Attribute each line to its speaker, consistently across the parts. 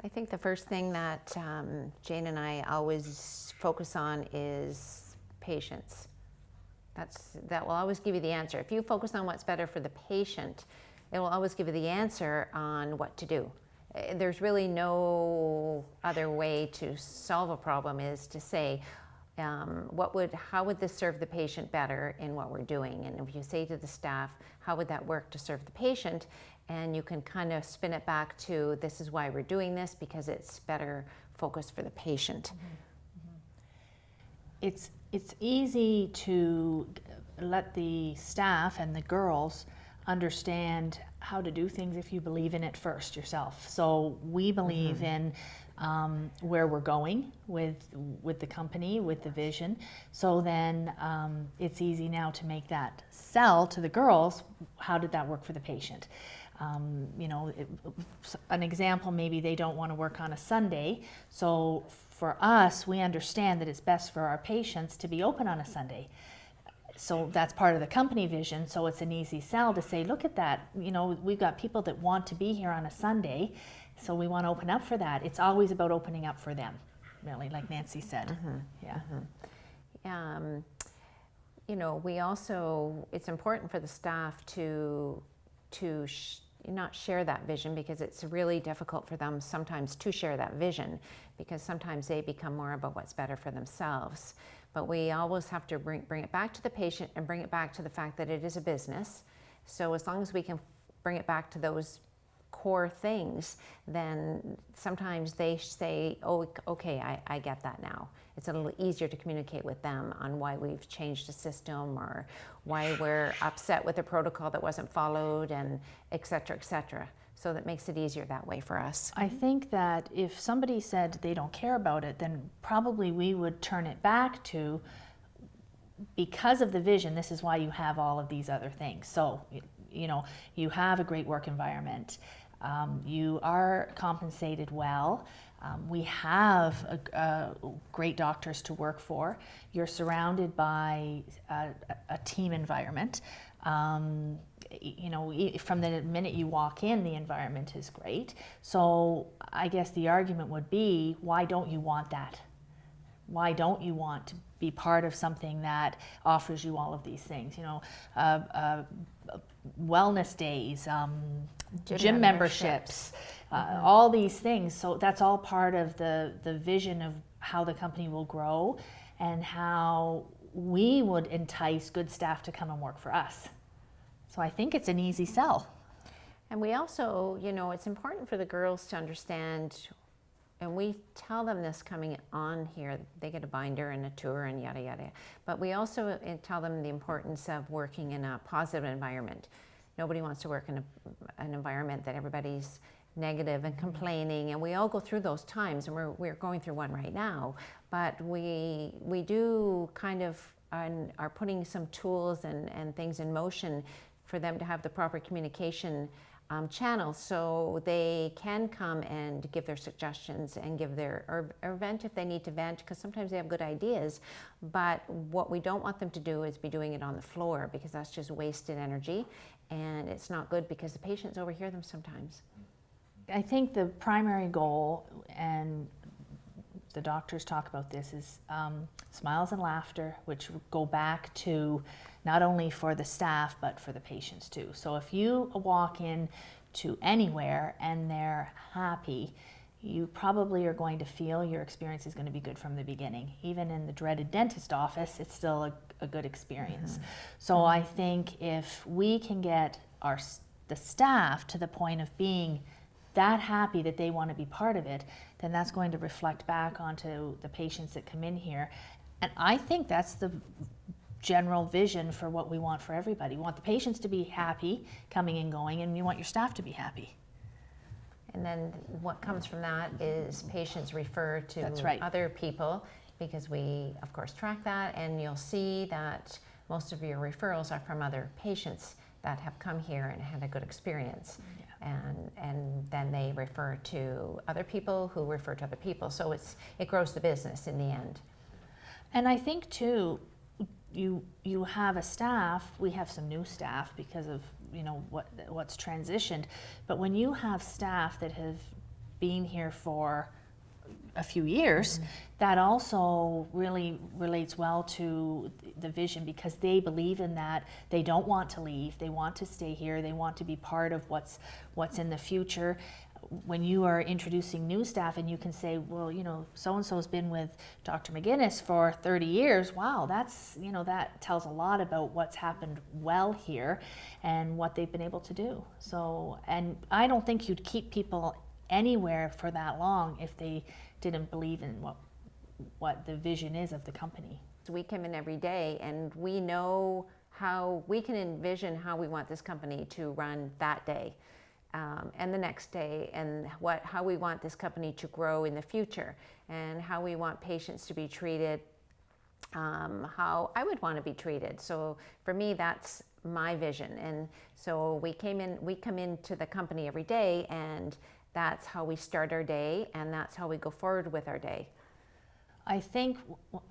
Speaker 1: I think the first thing that Jane and I always focus on is patience. That will always give you the answer. If you focus on what's better for the patient, it will always give you the answer on what to do. There's really no other way to solve a problem is to say, how would this serve the patient better in what we're doing? And if you say to the staff, how would that work to serve the patient? And you can kind of spin it back to, this is why we're doing this, because it's better focused for the patient.
Speaker 2: Mm-hmm. It's easy to let the staff and the girls understand how to do things if you believe in it first yourself. So we believe in where we're going with the company, with the vision. So then it's easy now to make that sell to the girls. How did that work for the patient? An example, maybe they don't want to work on a Sunday. So for us, we understand that it's best for our patients to be open on a Sunday. So that's part of the company vision. So it's an easy sell to say, look at that. We've got people that want to be here on a Sunday. So we want to open up for that. It's always about opening up for them, really, like Nancy said.
Speaker 1: Mm-hmm.
Speaker 2: Yeah.
Speaker 1: We also, it's important for the staff to not share that vision, because it's really difficult for them sometimes to share that vision, because sometimes they become more about what's better for themselves. But we always have to bring it back to the patient and bring it back to the fact that it is a business. So as long as we can bring it back to those core things, then sometimes they say, oh, okay, I get that now. It's a little easier to communicate with them on why we've changed the system, or why we're upset with the protocol that wasn't followed, and et cetera, et cetera. So that makes it easier that way for us.
Speaker 2: I think that if somebody said they don't care about it, then probably we would turn it back to, because of the vision, this is why you have all of these other things. So, you have a great work environment. You are compensated well. We have great doctors to work for. You're surrounded by a team environment. From the minute you walk in, the environment is great. So I guess the argument would be, why don't you want that? Why don't you want to be part of something that offers you all of these things? Wellness days, gym memberships, all these things. So that's all part of the vision of how the company will grow, and how we would entice good staff to come and work for us. So I think it's an easy sell.
Speaker 1: And we also, it's important for the girls to understand, and we tell them this coming on here, they get a binder and a tour and yada, yada. But we also tell them the importance of working in a positive environment. Nobody wants to work in an environment that everybody's negative and complaining, and we all go through those times, and we're going through one right now. But we do kind of are putting some tools and things in motion for them to have the proper communication channels, so they can come and give their suggestions and give or vent if they need to vent, because sometimes they have good ideas. But what we don't want them to do is be doing it on the floor, because that's just wasted energy, and it's not good, because the patients overhear them sometimes.
Speaker 2: I think the primary goal, and the doctors talk about this, is smiles and laughter, which go back to not only for the staff but for the patients too. So if you walk in to anywhere and they're happy, you probably are going to feel your experience is going to be good from the beginning. Even in the dreaded dentist office, it's still a good experience. So I think if we can get the staff to the point of being that happy that they want to be part of it, then that's going to reflect back onto the patients that come in here. And I think that's the general vision for what we want for everybody. We want the patients to be happy coming and going, and you want your staff to be happy.
Speaker 1: And then what comes from that is patients refer to
Speaker 2: That's right.
Speaker 1: other people, because we, of course, track that, and you'll see that most of your referrals are from other patients that have come here and had a good experience. Yeah. And then they refer to other people who refer to other people. So it grows the business in the end.
Speaker 2: And I think too, you have a staff, we have some new staff because of what's transitioned, but when you have staff that have been here for a few years, that also really relates well to the vision, because they believe in that. They don't want to leave. They want to stay here. They want to be part of what's in the future. When you are introducing new staff and you can say, well, you know, so-and-so's been with Dr. McGinnis for 30 years. Wow, that's, you know, that tells a lot about what's happened well here and what they've been able to do. So, and I don't think you'd keep people anywhere for that long if they didn't believe in what the vision is of the company.
Speaker 1: So we come in every day and we know how we can envision how we want this company to run that day. And the next day, and how we want this company to grow in the future, and how we want patients to be treated, how I would want to be treated. So for me, that's my vision. And so we come into the company every day, and that's how we start our day, and that's how we go forward with our day.
Speaker 2: I think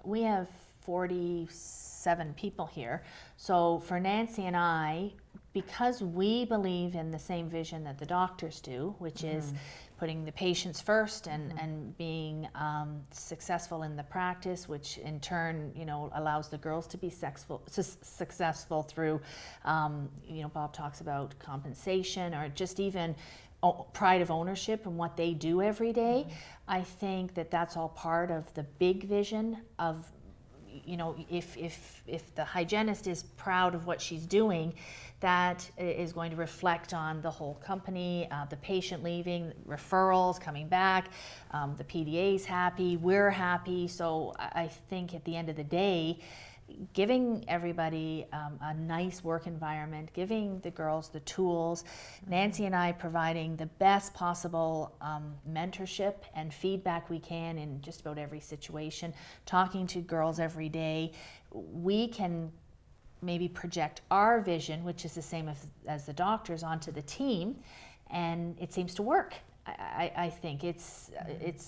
Speaker 2: we have 47 people here. So for Nancy and I, because we believe in the same vision that the doctors do, which is putting the patients first and being successful in the practice, which in turn, you know, allows the girls to be successful through, you know, Bob talks about compensation, or just even pride of ownership in what they do every day. I think that that's all part of the big vision of, you know, if the hygienist is proud of what she's doing, that is going to reflect on the whole company, the patient leaving, referrals coming back, the PDA's happy, we're happy. So I think at the end of the day, giving everybody a nice work environment, giving the girls the tools, Nancy and I providing the best possible mentorship and feedback we can in just about every situation, talking to girls every day, we can maybe project our vision, which is the same as the doctors, onto the team, and it seems to work. I think it's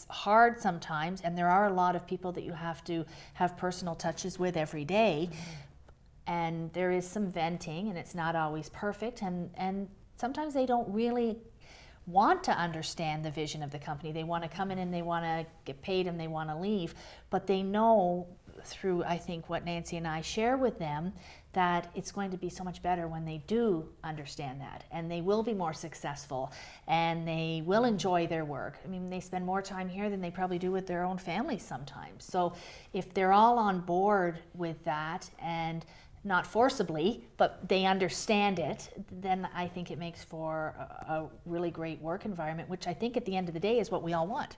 Speaker 2: hard sometimes, and there are a lot of people that you have to have personal touches with every day, and there is some venting, and it's not always perfect, and sometimes they don't really want to understand the vision of the company. They want to come in and they want to get paid and they want to leave, but they know through, I think, what Nancy and I share with them, that it's going to be so much better when they do understand that, and they will be more successful, and they will enjoy their work. I mean, they spend more time here than they probably do with their own families sometimes. So if they're all on board with that, and not forcibly, but they understand it, then I think it makes for a really great work environment, which I think at the end of the day is what we all want.